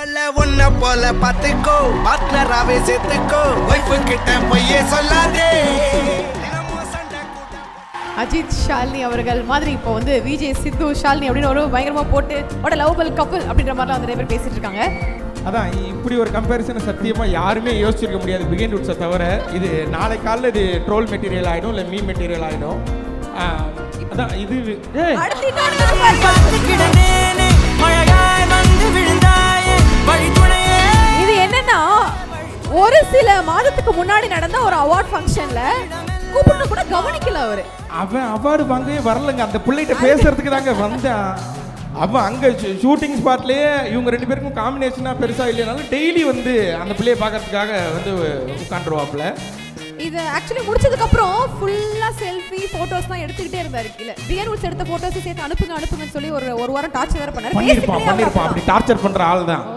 ஒன்ன போல பாத்துக்கோ பார்ட்னராவே சேர்த்துக்கோ வைஃப் கிட்ட பொய்யே சொல்லாதே. அஜித் ஷாலினி அவர்கள் மாதிரி இப்போ வந்து விஜய் சித்து ஷாலினி அப்படின்னு ஒரு பயங்கரமா போட்டு ஒரு லவபிள் கப்பல் அப்படின்ற மாதிரிலாம் வந்து நிறைய பேர் பேசிட்டு இருக்காங்க. அதான் இப்படி ஒரு கம்பேரிசனை சத்தியமாக யாருமே யோசிச்சிருக்க முடியாது பிகைன் ரூட்ஸை தவிர. இது நாளை காலையில் இது ட்ரோல் மெட்டீரியல் ஆகிடும், இல்லை மீம் மெட்டீரியல் ஆகிடும். அதான் இது இது என்னன்னா ஒரு சில மாதத்துக்கு முன்னாடி நடந்த ஒரு அவார்ட் ஃபங்க்ஷன்ல கூப்பிட்டு கூட கவனிக்கல அவரு. அவன் அவார்டு வாங்கவே வரலங்க, அந்த பிள்ளைகிட்ட பேசுறதுக்கு தாங்க வந்தான். அவன் அங்கே ஷூட்டிங் ஸ்பாட்லேயே இவங்க ரெண்டு பேருக்கும் காம்பினேஷனாக பெருசாக இல்லைனாலும் டெய்லி வந்து அந்த பிள்ளையை பார்க்கறதுக்காக வந்து உட்காந்துருவாப்புல. இது ஆக்சுவலி முடிச்சதுக்கு அப்புறம் ஃபுல்லா செல்ஃபி போட்டோஸ் தான் எடுத்துக்கிட்டே இருந்தாரு. கீழ பிகைன் ரூட்ஸ் எடுத்த போட்டோஸ் சேர்த்து அனுப்புங்கன்னு சொல்லி ஒரு வாரம் டார்ச்சர் வேற பண்ணாரு. பண்ணிருப்பான் அப்படி டார்ச்சர் பண்ற ஆள் தான்.